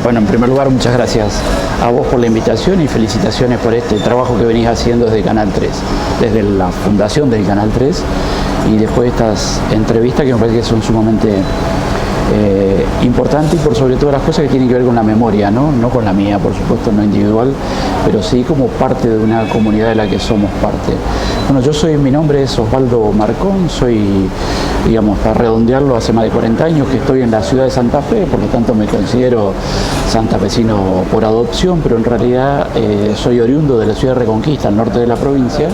Bueno, en primer lugar, muchas gracias a vos por la invitación y felicitaciones por este trabajo que venís haciendo desde Canal 3, desde la fundación del Canal 3 y después estas entrevistas que me parece que son sumamente importantes y por sobre todas las cosas que tienen que ver con la memoria, ¿no? No con la mía, por supuesto, no individual, pero sí como parte de una comunidad de la que somos parte. Bueno, mi nombre es Osvaldo Marcón, soy, digamos, para redondearlo, hace más de 40 años que estoy en la ciudad de Santa Fe, por lo tanto me considero santafesino por adopción, pero en realidad soy oriundo de la ciudad de Reconquista, al norte de la provincia,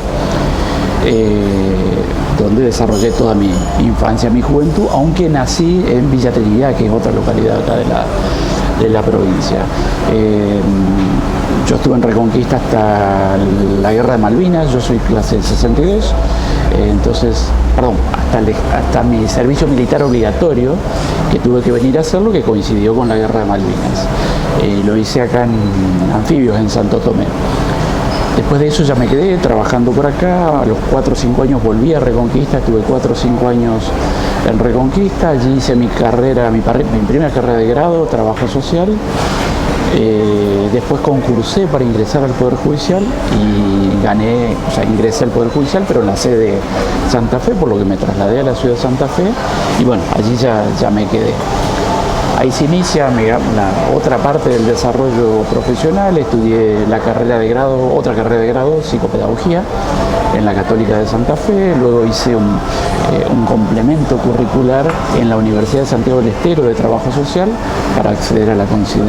donde desarrollé toda mi infancia, mi juventud, aunque nací en Villa Trinidad, que es otra localidad acá de la provincia. Yo estuve en Reconquista hasta la Guerra de Malvinas, yo soy clase del 62, hasta mi servicio militar obligatorio, que tuve que venir a hacerlo, que coincidió con la Guerra de Malvinas. Lo hice acá en Anfibios, en Santo Tomé. Después de eso ya me quedé trabajando por acá, a los 4 o 5 años volví a Reconquista, estuve 4 o 5 años en Reconquista, allí hice mi primera carrera de grado, trabajo social. Después concursé para ingresar al Poder Judicial y ingresé al Poder Judicial, pero en la sede de Santa Fe, por lo que me trasladé a la ciudad de Santa Fe y bueno, allí ya me quedé. Ahí se inicia la otra parte del desarrollo profesional, estudié otra carrera de grado, psicopedagogía, en la Católica de Santa Fe, luego hice un complemento curricular en la Universidad de Santiago del Estero de Trabajo Social para acceder a la condición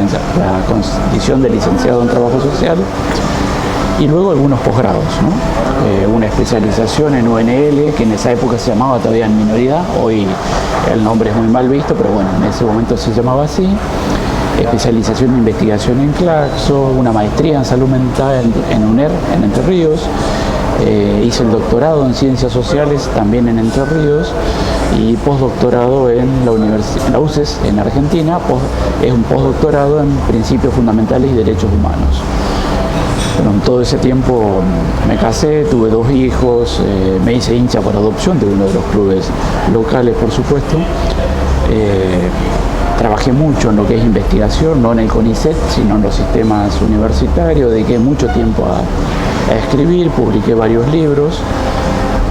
de licenciado en Trabajo Social y luego algunos posgrados, ¿no? Una especialización en UNL, que en esa época se llamaba todavía en minoridad, hoy el nombre es muy mal visto, pero bueno, en ese momento se llamaba así. Especialización en investigación en Claxo, una maestría en salud mental en UNER, en Entre Ríos. Hice el doctorado en ciencias sociales también en Entre Ríos y postdoctorado en la UCES en Argentina, es un postdoctorado en principios fundamentales y derechos humanos. Bueno, en todo ese tiempo me casé, tuve 2 hijos, me hice hincha por adopción de uno de los clubes locales, por supuesto. Trabajé mucho en lo que es investigación, no en el CONICET, sino en los sistemas universitarios, dediqué mucho tiempo a escribir, publiqué varios libros,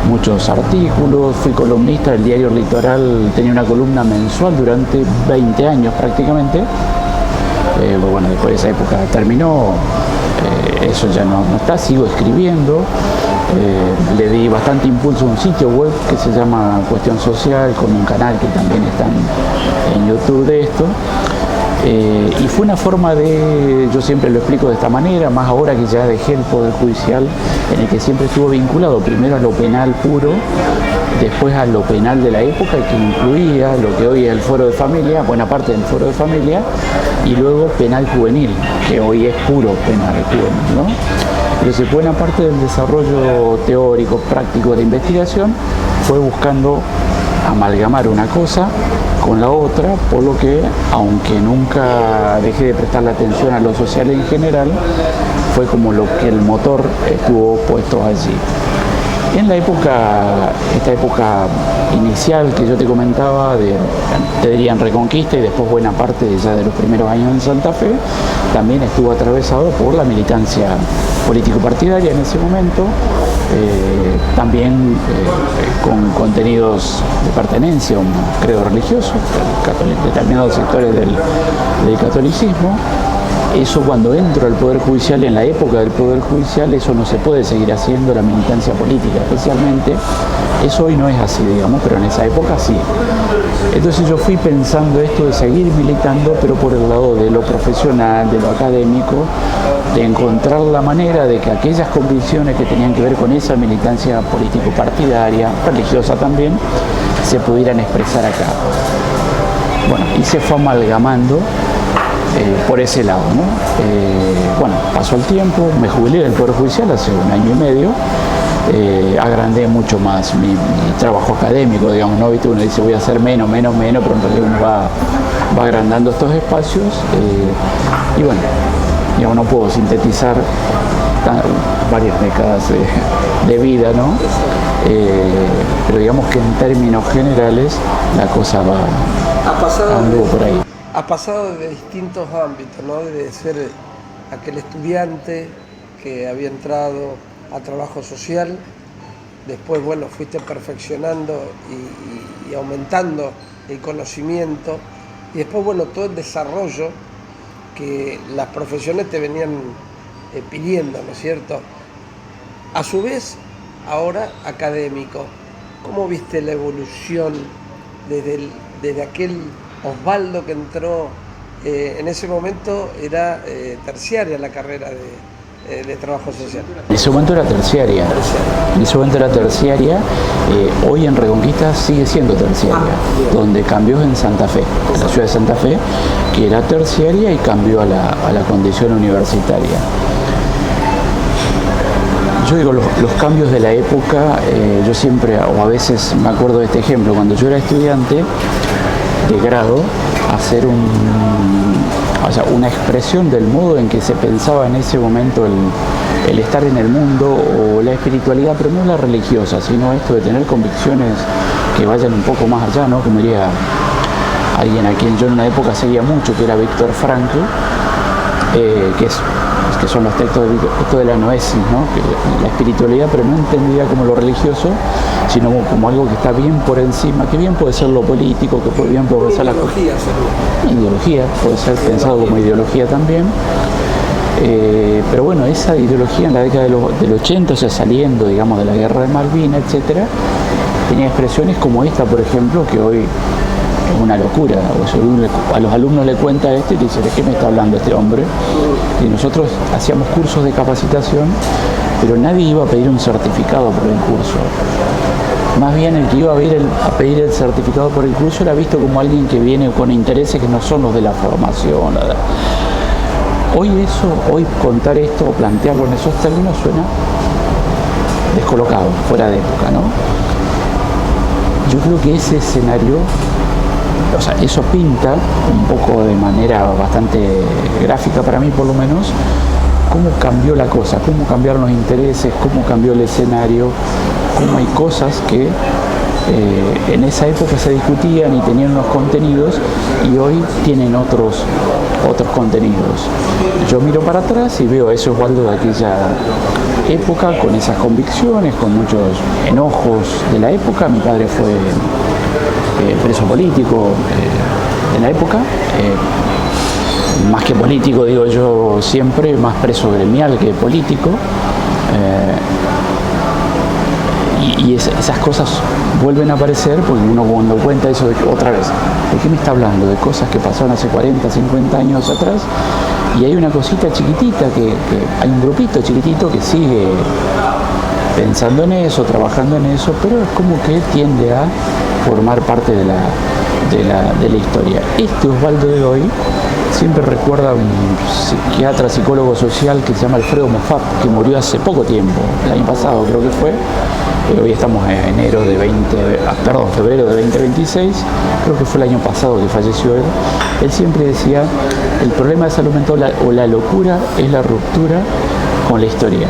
muchos artículos, fui columnista del diario Litoral, tenía una columna mensual durante 20 años prácticamente. Bueno, después de esa época terminó, eso ya no está, sigo escribiendo. Le di bastante impulso a un sitio web que se llama Cuestión Social, con un canal que también está en YouTube de esto. Y fue una forma yo siempre lo explico de esta manera, más ahora que ya dejé el Poder Judicial, en el que siempre estuvo vinculado primero a lo penal puro, después a lo penal de la época, que incluía lo que hoy es el Foro de Familia, buena parte del Foro de Familia, y luego penal juvenil, que hoy es puro penal juvenil, ¿no? Entonces, buena parte del desarrollo teórico, práctico de la investigación fue buscando amalgamar una cosa con la otra, por lo que, aunque nunca dejé de prestarle atención a lo social en general, fue como lo que el motor estuvo puesto allí. En esta época inicial que yo te comentaba, te diría en Reconquista y después buena parte ya de los primeros años en Santa Fe, también estuvo atravesado por la militancia político-partidaria en ese momento, también con contenidos de pertenencia a un credo religioso, determinados sectores del catolicismo. Eso cuando entro al Poder Judicial, en la época del Poder Judicial, eso no se puede seguir haciendo, la militancia política especialmente. Eso hoy no es así, digamos, pero en esa época sí. Entonces yo fui pensando esto de seguir militando, pero por el lado de lo profesional, de lo académico, de encontrar la manera de que aquellas convicciones que tenían que ver con esa militancia político-partidaria, religiosa también, se pudieran expresar acá. Bueno, y se fue amalgamando por ese lado, ¿no? Bueno, pasó el tiempo, me jubilé del Poder Judicial hace 1 año y medio, agrandé mucho más mi trabajo académico, digamos, ¿no? ¿Viste? Uno dice voy a hacer menos, pero en realidad uno va agrandando estos espacios y bueno, digamos, no puedo sintetizar varias décadas de vida, ¿no? Pero digamos que en términos generales la cosa anduvo por ahí. Has pasado de distintos ámbitos, ¿no? De ser aquel estudiante que había entrado a trabajo social, después, bueno, fuiste perfeccionando y aumentando el conocimiento, y después, bueno, todo el desarrollo que las profesiones te venían pidiendo, ¿no es cierto? A su vez, ahora académico, ¿cómo viste la evolución desde aquel Osvaldo que entró, en ese momento era terciaria la carrera de trabajo social? En ese momento era terciaria. En ese momento era terciaria. Hoy en Reconquista sigue siendo terciaria, donde cambió en Santa Fe, en la ciudad de Santa Fe, que era terciaria y cambió a la condición universitaria. Yo digo, los cambios de la época, yo siempre, o a veces me acuerdo de este ejemplo, cuando yo era estudiante de grado, hacer una expresión del modo en que se pensaba en ese momento el estar en el mundo o la espiritualidad, pero no la religiosa, sino esto de tener convicciones que vayan un poco más allá, ¿no? Como diría alguien a quien yo en una época seguía mucho, que era Víctor Frankl, que son los textos de la noesis, ¿no? Que la espiritualidad, pero no entendida como lo religioso, sino como algo que está bien por encima, que bien puede ser lo político, que bien puede ser la ideología, puede ser pensado como ideología también. Pero bueno, esa ideología en la década del 80, o sea, saliendo, digamos, de la guerra de Malvinas, etcétera, tenía expresiones como esta, por ejemplo, que hoy es una locura. O sea, a los alumnos le cuenta esto y le dice: ¿de qué me está hablando este hombre? Y nosotros hacíamos cursos de capacitación, pero nadie iba a pedir un certificado por el curso. Más bien el que iba a pedir el certificado por el curso era visto como alguien que viene con intereses que no son los de la formación. Hoy contar esto o plantearlo en esos términos suena descolocado, fuera de época, ¿no? Yo creo que ese escenario, o sea, eso pinta un poco de manera bastante gráfica para mí, por lo menos, cómo cambió la cosa, cómo cambiaron los intereses, cómo cambió el escenario, cómo hay cosas que en esa época se discutían y tenían unos contenidos y hoy tienen otros contenidos. Yo miro para atrás y veo a ese Osvaldo de aquella época con esas convicciones, con muchos enojos de la época. Mi padre fue preso político en la época, más que político, digo yo, siempre más preso gremial que político. Y esas cosas vuelven a aparecer porque uno cuando cuenta eso otra vez, ¿de qué me está hablando? De cosas que pasaron hace 40, 50 años atrás, y hay una cosita chiquitita, que hay un grupito chiquitito que sigue pensando en eso, trabajando en eso, pero es como que tiende a formar parte de la historia. Este Osvaldo de hoy siempre recuerda a un psiquiatra, psicólogo social que se llama Alfredo Moffat, que murió hace poco tiempo, el año pasado creo que fue. Hoy estamos en febrero de 2026, creo que fue el año pasado que falleció él. Él siempre decía: el problema de salud mental o la locura es la ruptura con la historia.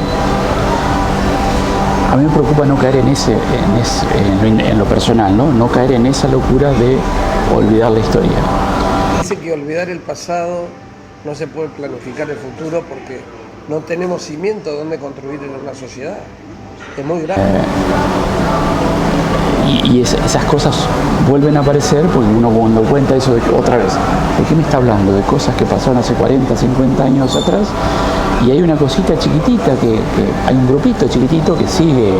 A mí me preocupa no caer en lo personal, no caer en esa locura de olvidar la historia. Dice que olvidar el pasado no se puede planificar el futuro porque no tenemos cimiento donde construir en una sociedad. Es muy grave. Y esas cosas vuelven a aparecer porque uno cuando cuenta eso otra vez, ¿de qué me está hablando? De cosas que pasaron hace 40, 50 años atrás, y hay una cosita chiquitita, que hay un grupito chiquitito que sigue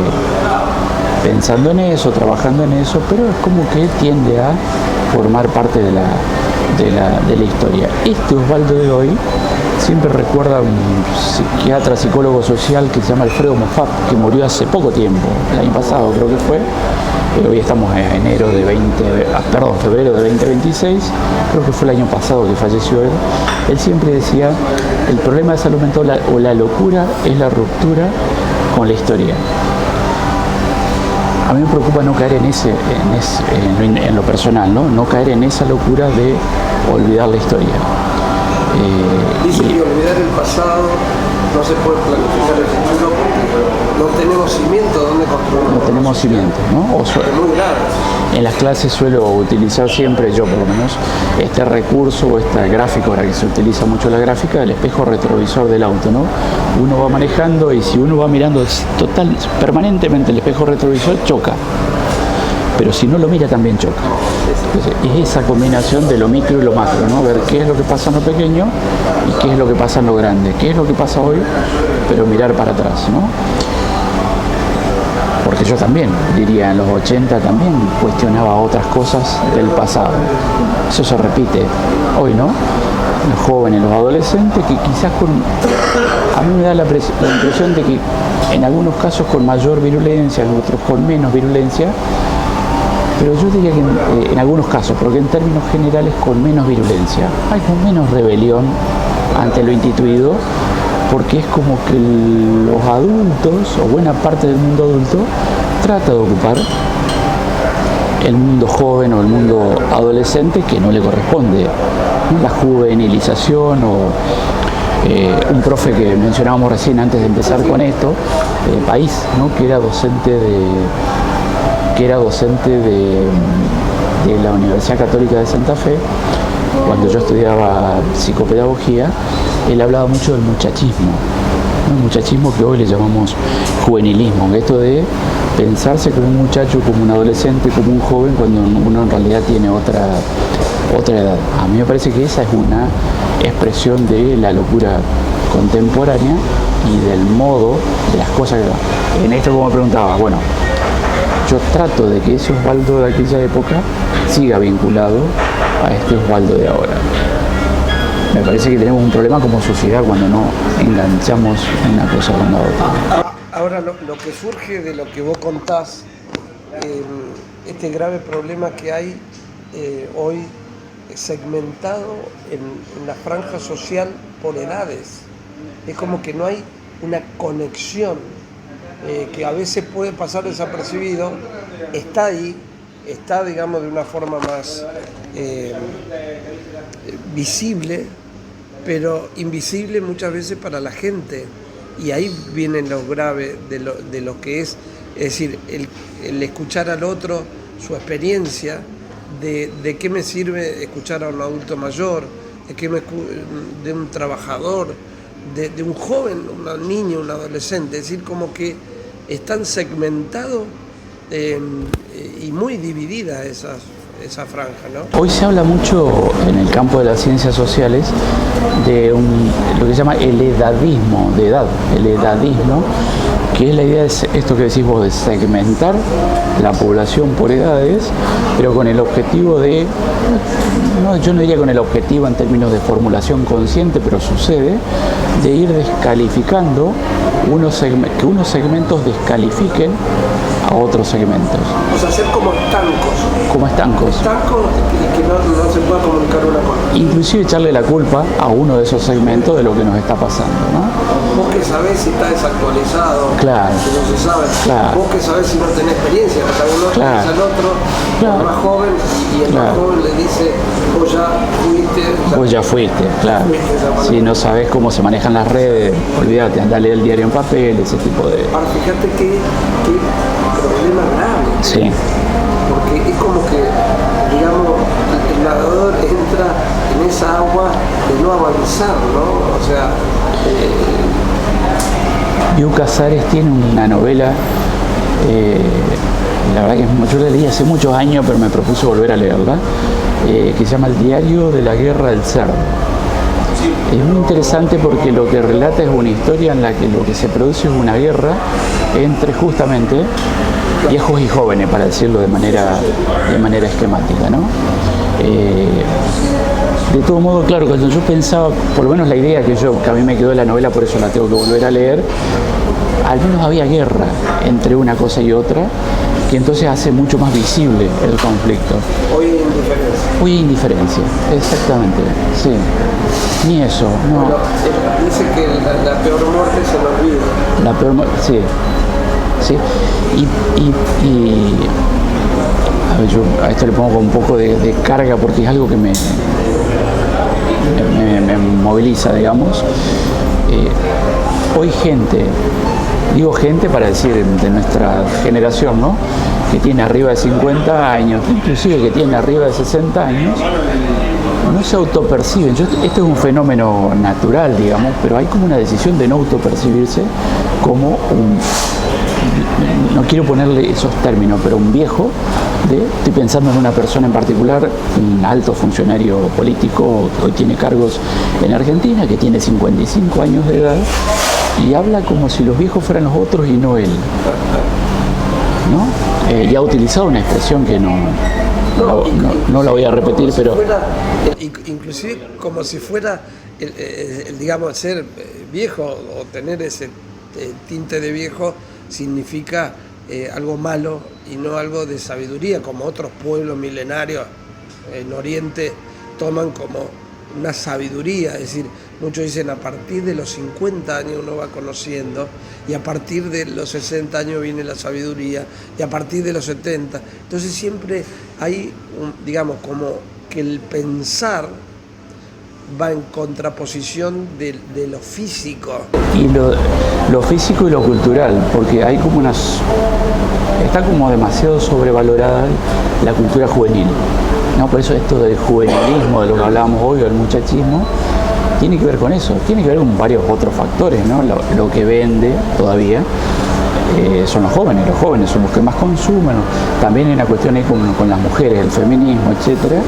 pensando en eso, trabajando en eso, pero es como que tiende a formar parte de la historia. Este Osvaldo de hoy siempre recuerda a un psiquiatra, psicólogo social que se llama Alfredo Moffat, que murió hace poco tiempo, el año pasado creo que fue. Hoy estamos en febrero de 2026, creo que fue el año pasado que falleció él. Él siempre decía: el problema de salud mental o la locura es la ruptura con la historia. A mí me preocupa no caer en lo personal, no caer en esa locura de olvidar la historia. Dice que olvidar el pasado no se puede planificar el futuro porque no tenemos cimiento donde construir. mismos cimientos, ¿no? En las clases suelo utilizar siempre, yo por lo menos, este recurso o este gráfico, ahora que se utiliza mucho la gráfica, del espejo retrovisor del auto, ¿no? Uno va manejando y si uno va mirando permanentemente el espejo retrovisor, choca. Pero si no lo mira también choca. Entonces, es esa combinación de lo micro y lo macro, ¿no? Ver qué es lo que pasa en lo pequeño y qué es lo que pasa en lo grande, qué es lo que pasa hoy, pero mirar para atrás, ¿no? Porque yo también, diría, en los 80 también cuestionaba otras cosas del pasado. Eso se repite hoy, ¿no? Los jóvenes, los adolescentes, que quizás a mí me da la impresión de que en algunos casos con mayor virulencia, en otros con menos virulencia, pero yo diría que en algunos casos, porque en términos generales con menos virulencia, hay con menos rebelión ante lo instituido, porque es como que los adultos, o buena parte del mundo adulto, trata de ocupar el mundo joven o el mundo adolescente que no le corresponde, ¿no? La juvenilización o un profe que mencionábamos recién antes de empezar con esto, País, ¿no? que era docente de la Universidad Católica de Santa Fe. Cuando yo estudiaba psicopedagogía, él hablaba mucho del muchachismo, ¿no? El muchachismo que hoy le llamamos juvenilismo, esto de pensarse como un muchacho, como un adolescente, como un joven, cuando uno en realidad tiene otra edad. A mí me parece que esa es una expresión de la locura contemporánea y del modo de las cosas que... En esto, como me preguntaba, bueno, yo trato de que ese Osvaldo de aquella época siga vinculado a este Osvaldo de ahora. Me parece que tenemos un problema como sociedad cuando no enganchamos una cosa con la otra. Ahora, lo que surge de lo que vos contás, este grave problema que hay hoy segmentado en la franja social por edades. Es como que no hay una conexión que a veces puede pasar desapercibido, está ahí, está, digamos, de una forma más visible, pero invisible muchas veces para la gente. Y ahí viene lo grave de lo que es decir, el escuchar al otro, su experiencia, de qué me sirve escuchar a un adulto mayor, de un trabajador, de un joven, un niño, un adolescente. Es decir, como que están segmentados y muy divididas esa franja, ¿no? Hoy se habla mucho en el campo de las ciencias sociales de lo que se llama el edadismo, que es la idea de esto que decís vos, de segmentar la población por edades, pero con el objetivo de, yo no diría con el objetivo en términos de formulación consciente, pero sucede, de ir descalificando que unos segmentos descalifiquen a otros segmentos. O sea, ser como estancos. Como estancos. Estancos y que no se pueda comunicar una cosa. Inclusive echarle la culpa a uno de esos segmentos de lo que nos está pasando, ¿no? Vos que sabés si está desactualizado, claro, si no se sabe. Claro. Vos que sabés si no tenés experiencia, porque uno claro. al otro, claro. el más joven, y el más joven le dice, vos ya fuiste, claro. Si no sabés cómo se manejan las redes, olvídate, andá a leer el diario en papel, ese tipo de... Ahora, fíjate qué problema grave. Sí. Porque es como que, digamos, el nadador entra en esa agua de no avanzar, ¿no? O sea... Biu Casares tiene una novela, la verdad que yo la leí hace muchos años, pero me propuse volver a leerla, que se llama El diario de la guerra del cerdo. Es muy interesante porque lo que relata es una historia en la que lo que se produce es una guerra entre justamente viejos y jóvenes, para decirlo de manera esquemática, ¿no? De todo modo, claro, cuando yo pensaba, por lo menos la idea que a mí me quedó de la novela, por eso la tengo que volver a leer, al menos había guerra entre una cosa y otra, que entonces hace mucho más visible el conflicto. Hoy hay indiferencia. Hoy hay indiferencia, exactamente, sí. Ni eso, no. Bueno, dice que la peor muerte se nos olvida. La peor muerte, sí. Sí. A ver, yo a esto le pongo un poco de carga porque es algo que me moviliza, digamos. Hoy gente digo gente para decir de nuestra generación, ¿no? Que tiene arriba de 50 años, inclusive que tiene arriba de 60 años, no se autoperciben. Esto es un fenómeno natural, digamos, pero hay como una decisión de no autopercibirse como un, no quiero ponerle esos términos, pero un viejo, estoy pensando en una persona en particular, un alto funcionario político, que hoy tiene cargos en Argentina, que tiene 55 años de edad, y habla como si los viejos fueran los otros y no él, ¿no? Y ha utilizado una expresión que no la voy a repetir, pero... Inclusive como si fuera, digamos, ser viejo o tener ese tinte de viejo significa algo malo y no algo de sabiduría, como otros pueblos milenarios en Oriente toman como una sabiduría. Es decir, muchos dicen a partir de los 50 años uno va conociendo, y a partir de los 60 años viene la sabiduría, y a partir de los 70. Entonces siempre hay, digamos, como que el pensar va en contraposición de lo físico. Y lo físico y lo cultural, porque hay como está como demasiado sobrevalorada la cultura juvenil, ¿no? Por eso esto del juvenilismo, de lo que hablábamos hoy, del muchachismo, tiene que ver con eso, tiene que ver con varios otros factores, ¿no? Lo que vende todavía son los jóvenes son los que más consumen. También hay una cuestión ahí con las mujeres, el feminismo, etcétera,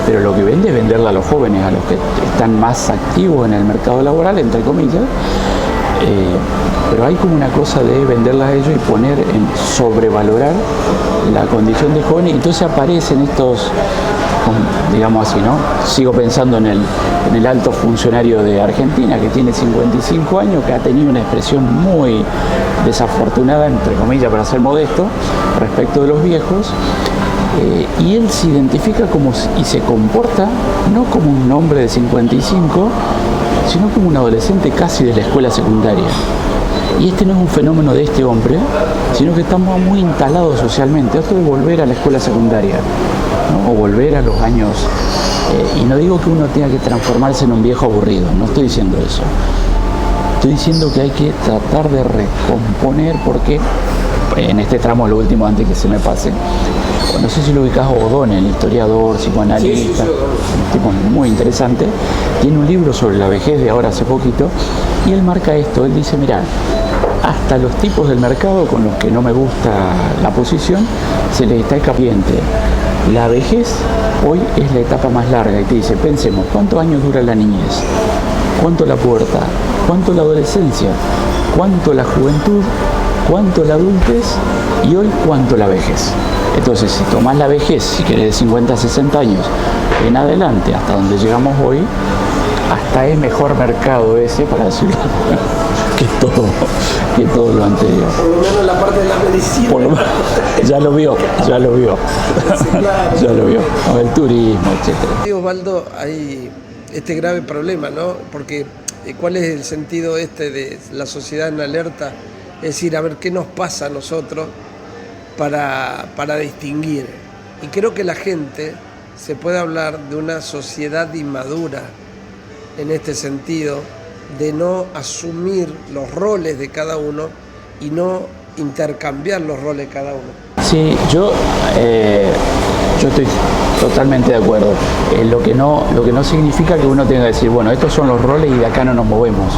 pero lo que vende es venderla a los jóvenes, a los que están más activos en el mercado laboral, entre comillas, pero hay como una cosa de venderla a ellos y poner en sobrevalorar la condición de joven, y entonces aparecen estos, digamos así, ¿no? Sigo pensando en el alto funcionario de Argentina que tiene 55 años, que ha tenido una expresión muy desafortunada, entre comillas, para ser modesto, respecto de los viejos, y él se identifica y se comporta no como un hombre de 55, sino como un adolescente casi de la escuela secundaria. Y este no es un fenómeno de este hombre, sino que estamos muy instalados socialmente. Esto de volver a la escuela secundaria, ¿no? O volver a los años, y no digo que uno tenga que transformarse en un viejo aburrido, no estoy diciendo eso. Estoy diciendo que hay que tratar de recomponer, porque en este tramo, lo último antes que se me pase, no sé si lo ubicás, O'Donnell, historiador, psicoanalista, un tipo muy interesante, tiene un libro sobre la vejez de ahora hace poquito, y él marca esto. Él dice, mirá, hasta los tipos del mercado con los que no me gusta la posición, se les está escapiente. La vejez hoy es la etapa más larga, y te dice, pensemos, ¿cuántos años dura la niñez? ¿Cuánto la pubertad? ¿Cuánto la adolescencia? ¿Cuánto la juventud? ¿Cuánto la adultez? Y hoy, ¿cuánto la vejez? Entonces, si tomás la vejez, si querés de 50 a 60 años en adelante, hasta donde llegamos hoy, hasta es mejor mercado ese, para decirlo, que todo lo anterior. Por lo menos la parte de la medicina. Ya lo vio. Ya lo vio. El turismo, etc. Osvaldo, hay este grave problema, ¿no? Porque ¿cuál es el sentido de la sociedad en alerta? Es decir, a ver qué nos pasa a nosotros para distinguir. Y creo que la gente se puede hablar de una sociedad inmadura en este sentido, de no asumir los roles de cada uno y no intercambiar los roles de cada uno. Sí, yo estoy totalmente de acuerdo. Lo que no significa que uno tenga que decir, bueno, estos son los roles y de acá no nos movemos.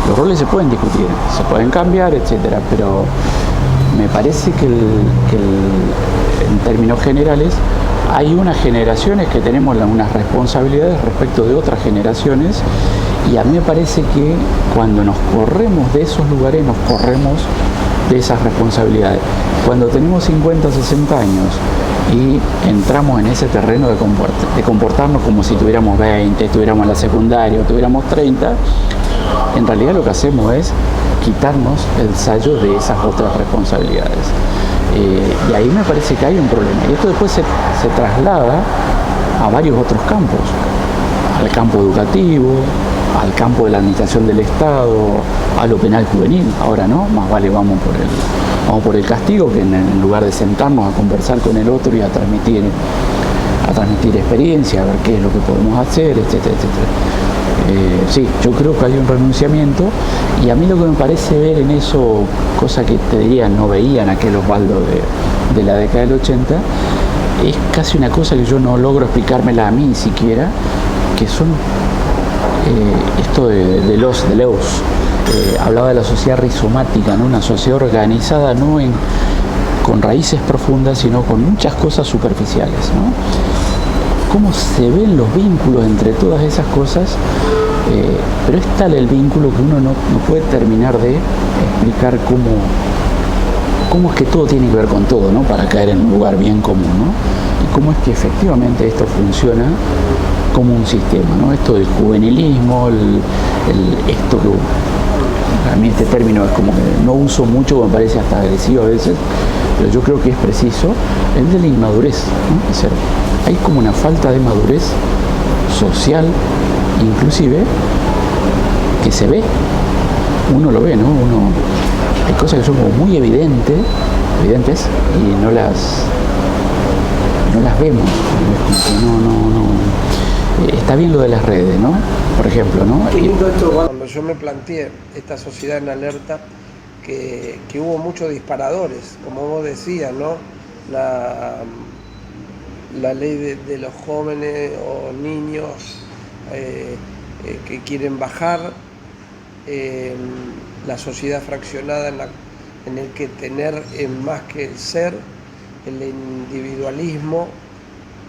Los roles se pueden discutir, se pueden cambiar, etcétera, pero me parece que en términos generales hay unas generaciones que tenemos unas responsabilidades respecto de otras generaciones, y a mí me parece que cuando nos corremos de esos lugares, nos corremos de esas responsabilidades. Cuando tenemos 50, 60 años y entramos en ese terreno de comportarnos como si tuviéramos 20, estuviéramos en la secundaria o tuviéramos 30, en realidad lo que hacemos es quitarnos el sallo de esas otras responsabilidades. Y ahí me parece que hay un problema. Y esto después se traslada a varios otros campos. Al campo educativo, al campo de la administración del Estado, a lo penal juvenil. Ahora no, más vale vamos por el castigo, que en lugar de sentarnos a conversar con el otro y a transmitir a transmitir experiencia, a ver qué es lo que podemos hacer, etcétera, etcétera. Sí, yo creo que hay un renunciamiento, y a mí lo que me parece ver en eso, cosa que te diría no veía en aquel Osvaldo de la década del 80, es casi una cosa que yo no logro explicármela a mí ni siquiera, que son esto de los hablaba de la sociedad rizomática, ¿no? Una sociedad organizada no con raíces profundas, sino con muchas cosas superficiales, ¿no? Cómo se ven los vínculos entre todas esas cosas, pero es tal el vínculo que uno no puede terminar de explicar cómo es que todo tiene que ver con todo, ¿no? Para caer en un lugar bien común, ¿no? Y cómo es que efectivamente esto funciona como un sistema, ¿no? Esto del juvenilismo, esto que a mí este término es como que no uso mucho, me parece hasta agresivo a veces, pero yo creo que es preciso, el de la inmadurez, ¿no? Es decir, hay como una falta de madurez social, inclusive, que se ve, uno lo ve, ¿no? Hay cosas que son como muy evidentes y no las vemos, está bien lo de las redes, ¿no? Por ejemplo, ¿no? Qué lindo esto, cuando yo me planteé esta sociedad en alerta, que hubo muchos disparadores, como vos decías, ¿no? La ley de los jóvenes o niños que quieren bajar, la sociedad fraccionada en el que tener es más que el ser, el individualismo,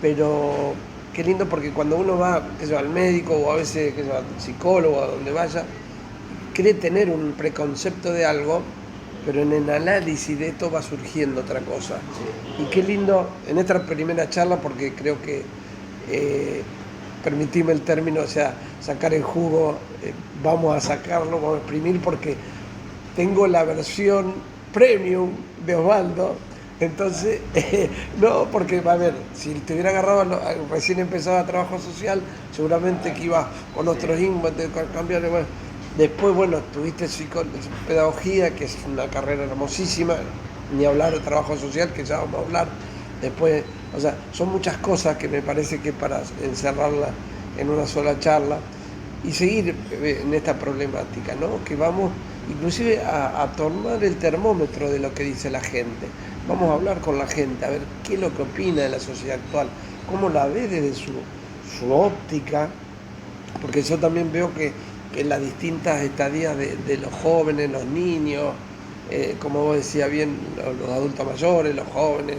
pero qué lindo porque cuando uno va al médico o a veces al psicólogo, a donde vaya, cree tener un preconcepto de algo, pero en el análisis de esto va surgiendo otra cosa. Y qué lindo en esta primera charla, porque creo que permitime el término, o sea, sacar el jugo, vamos a sacarlo, vamos a exprimir, porque tengo la versión premium de Osvaldo. Entonces, no, porque, a ver, si te hubiera agarrado, recién empezaba trabajo social, seguramente que iba con otros ímpetus, cambiar. Bueno. Después, bueno, tuviste pedagogía, que es una carrera hermosísima, ni hablar de trabajo social, que ya vamos a hablar. Después, o sea, son muchas cosas que me parece que para encerrarla en una sola charla y seguir en esta problemática, ¿no? Que vamos inclusive a tomar el termómetro de lo que dice la gente. Vamos a hablar con la gente, a ver qué es lo que opina de la sociedad actual, cómo la ve desde su óptica, porque yo también veo que en las distintas estadías de los jóvenes, los niños, como vos decías bien, los adultos mayores, los jóvenes,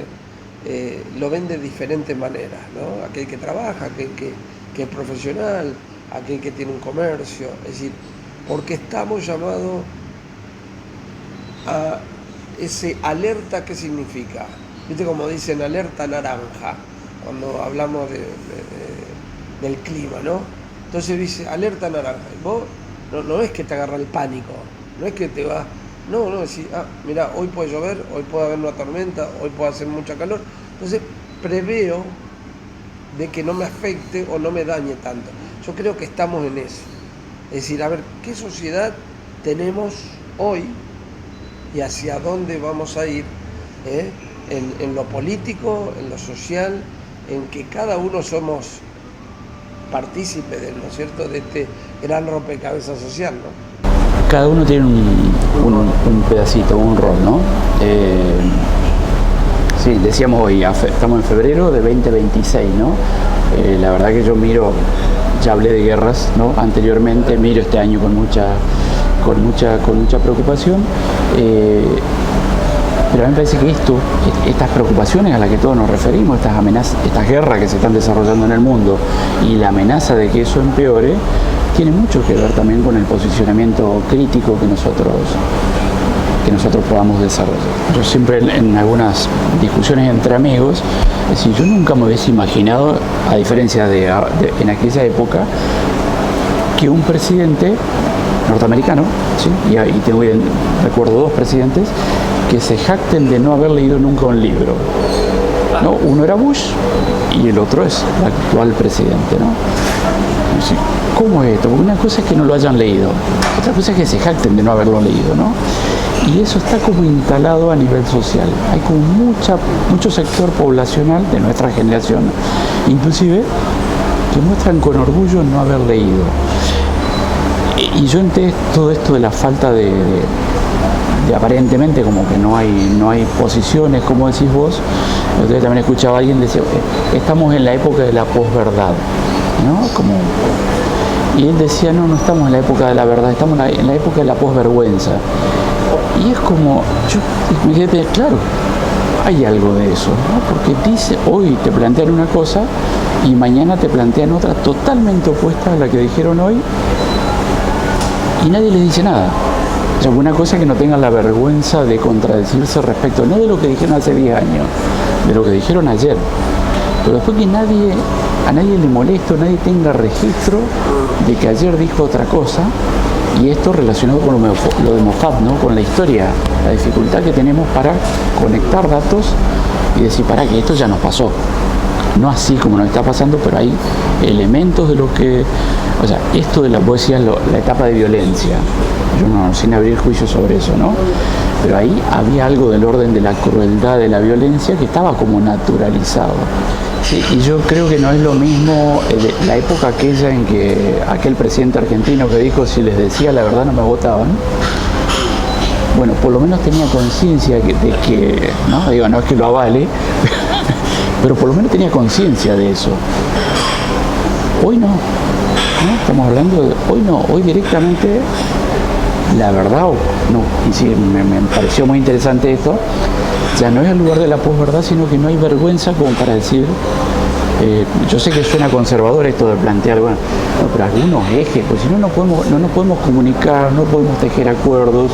lo ven de diferentes maneras, ¿no? Aquel que trabaja, aquel que es profesional, aquel que tiene un comercio, es decir, porque estamos llamados a ese alerta. ¿Qué significa? ¿Viste como dicen alerta naranja cuando hablamos del clima, ¿no? Entonces dice alerta naranja, y vos no es que te agarra el pánico, no es que te va, no, decís, mirá, hoy puede llover, hoy puede haber una tormenta, hoy puede hacer mucha calor, entonces preveo de que no me afecte o no me dañe tanto. Yo creo que estamos en eso, es decir, a ver, ¿qué sociedad tenemos hoy y hacia dónde vamos a ir, en lo político, en lo social, en que cada uno somos partícipes, ¿no es cierto?, de este gran rompecabezas social, ¿no? Cada uno tiene un pedacito, un rol, ¿no? Sí, decíamos hoy, estamos en febrero de 2026, ¿no? La verdad que yo miro, ya hablé de guerras, ¿no? Anteriormente, miro este año con mucha preocupación, pero a mí me parece que estas preocupaciones a las que todos nos referimos, estas amenazas, estas guerras que se están desarrollando en el mundo y la amenaza de que eso empeore, tiene mucho que ver también con el posicionamiento crítico que nosotros podamos desarrollar. Yo siempre en algunas discusiones entre amigos, es decir, yo nunca me hubiese imaginado, a diferencia de en aquella época, que un presidente norteamericano, ¿sí? y recuerdo dos presidentes que se jacten de no haber leído nunca un libro, ¿no? Uno era Bush y el otro es el actual presidente, ¿no? Sí. ¿Cómo es esto? Porque una cosa es que no lo hayan leído, otra cosa es que se jacten de no haberlo leído, ¿no? Y eso está como instalado a nivel social. Hay como mucho sector poblacional de nuestra generación, inclusive, que muestran con orgullo no haber leído. Y yo entiendo todo esto de la falta de aparentemente como que no hay posiciones, como decís vos. Entonces también escuchaba a alguien decir, estamos en la época de la posverdad, ¿no? Y él decía, no estamos en la época de la verdad, estamos en la época de la posvergüenza. Y es como, yo me quedé, claro, hay algo de eso, ¿no? Porque dice, hoy te plantean una cosa y mañana te plantean otra totalmente opuesta a la que dijeron hoy y nadie les dice nada. O sea, una cosa que no tengan la vergüenza de contradecirse respecto, no de lo que dijeron hace 10 años, de lo que dijeron ayer. Pero después que a nadie le moleste, nadie tenga registro de que ayer dijo otra cosa, y esto relacionado con lo de Moffat, ¿no? Con la historia, la dificultad que tenemos para conectar datos y decir, para que esto ya nos pasó. No así como nos está pasando, pero hay elementos de lo que... O sea, esto de vos decías, la etapa de violencia, yo no, sin abrir juicio sobre eso, ¿no? Pero ahí había algo del orden de la crueldad, de la violencia, que estaba como naturalizado. Sí, y yo creo que no es lo mismo la época aquella en que aquel presidente argentino que dijo, si les decía la verdad no me votaban. Bueno, por lo menos tenía conciencia de que, no digo, no es que lo avale, pero por lo menos tenía conciencia de eso. Hoy no, estamos hablando de, hoy directamente la verdad, no, y sí, me pareció muy interesante esto, ya no es el lugar de la posverdad, sino que no hay vergüenza como para decir, yo sé que suena conservador esto de plantear, bueno, no, pero algunos ejes, pues si no nos podemos comunicar, no podemos tejer acuerdos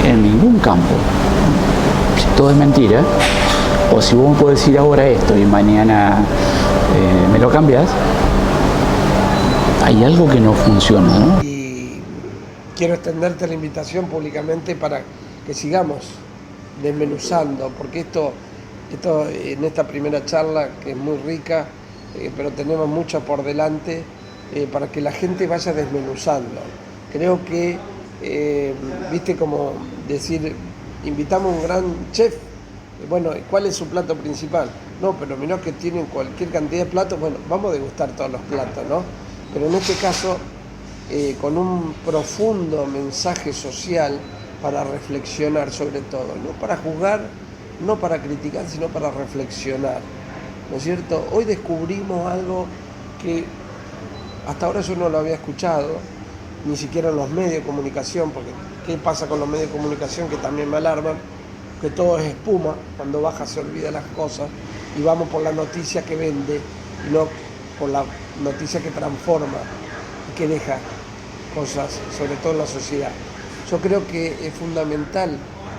en ningún campo. Si todo es mentira, o si vos me podés decir ahora esto y mañana me lo cambias, hay algo que no funciona, ¿no? Y quiero extenderte la invitación públicamente para que sigamos desmenuzando, porque esto en esta primera charla, que es muy rica, pero tenemos mucho por delante, para que la gente vaya desmenuzando. Creo que, viste, como decir, invitamos a un gran chef, bueno, ¿cuál es su plato principal? No, pero mirá que tienen cualquier cantidad de platos, bueno, vamos a degustar todos los platos, ¿no? Pero en este caso, con un profundo mensaje social para reflexionar sobre todo, no para juzgar, no para criticar, sino para reflexionar, ¿no es cierto? Hoy descubrimos algo que hasta ahora yo no lo había escuchado, ni siquiera en los medios de comunicación, porque ¿qué pasa con los medios de comunicación? Que también me alarman, que todo es espuma, cuando baja se olvida las cosas, y vamos por la noticia que vende, y no por la noticia que transforma y que deja cosas, sobre todo en la sociedad. Yo creo que es fundamental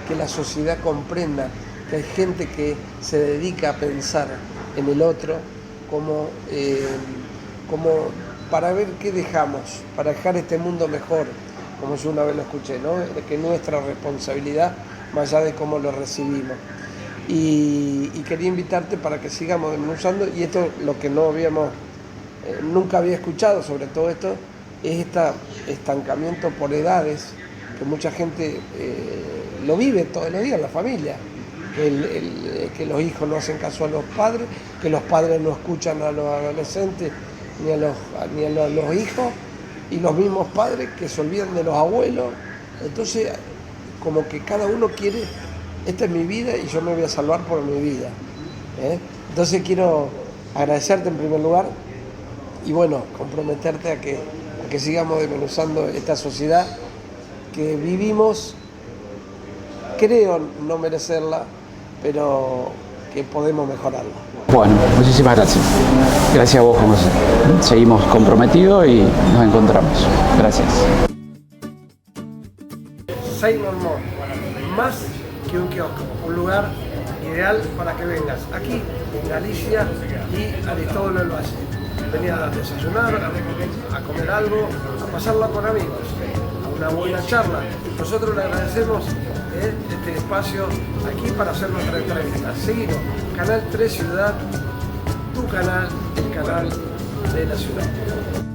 que la sociedad comprenda que hay gente que se dedica a pensar en el otro como para ver qué dejamos, para dejar este mundo mejor, como yo una vez lo escuché, ¿no? De que nuestra responsabilidad, más allá de cómo lo recibimos. Y quería invitarte para que sigamos desmenuzando, y esto lo que no habíamos, nunca había escuchado sobre todo esto, es este estancamiento por edades, que mucha gente lo vive todos los días en la familia, que los hijos no hacen caso a los padres, que los padres no escuchan a los adolescentes ni a los hijos, y los mismos padres que se olvidan de los abuelos. Entonces, como que cada uno quiere, esta es mi vida y yo me voy a salvar por mi vida. Entonces quiero agradecerte en primer lugar y bueno, comprometerte a que sigamos desmenuzando esta sociedad que vivimos, creo no merecerla, pero que podemos mejorarla. Bueno, muchísimas gracias. Gracias a vos, José. Seguimos comprometidos y nos encontramos. Gracias. Seymour Mall, más que un kiosco, un lugar ideal para que vengas aquí en Galicia y Aristóbulo lo hace. Venir a desayunar, a comer algo, a pasarla con amigos, a una buena charla. Nosotros le agradecemos este espacio aquí para hacer nuestra entrevista. Seguimos, Canal 3 Ciudad, tu canal, el canal de la ciudad.